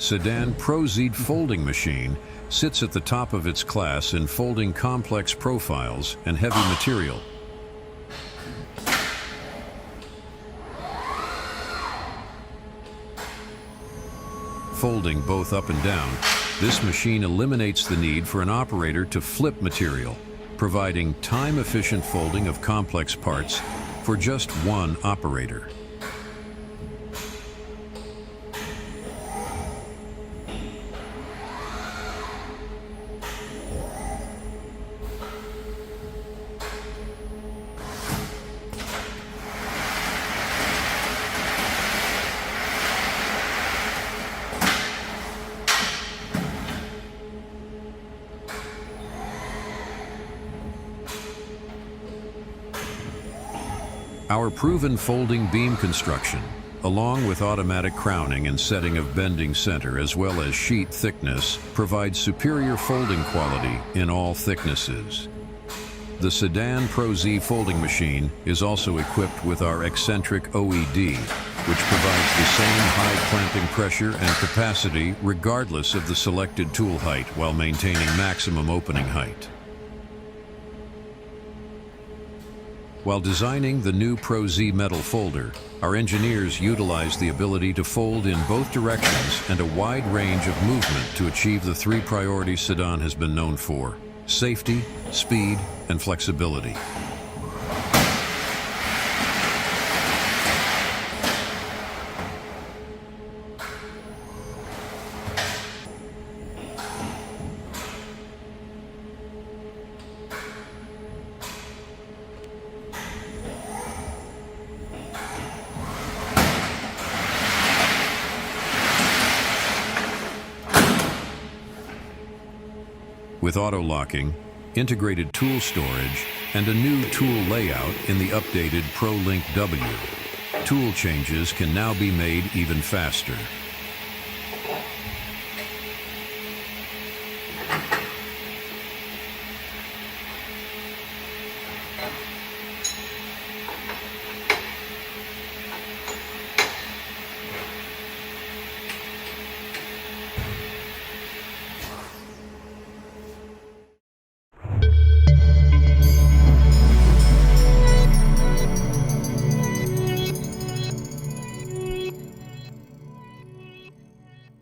CIDAN ProZ folding machine sits at the top of its class in folding complex profiles and heavy material. Folding both up and down, this machine eliminates the need for an operator to flip material, providing time-efficient folding of complex parts for just one operator. Our proven folding beam construction, along with automatic crowning and setting of bending center as well as sheet thickness, provides superior folding quality in all thicknesses. The CIDAN ProZ folding machine is also equipped with our eccentric OED, which provides the same high clamping pressure and capacity regardless of the selected tool height while maintaining maximum opening height. While designing the new ProZ metal folder, our engineers utilized the ability to fold in both directions and a wide range of movement to achieve the three priorities CIDAN has been known for: safety, speed, and flexibility. With auto-locking, integrated tool storage, and a new tool layout in the updated ProLink W, tool changes can now be made even faster.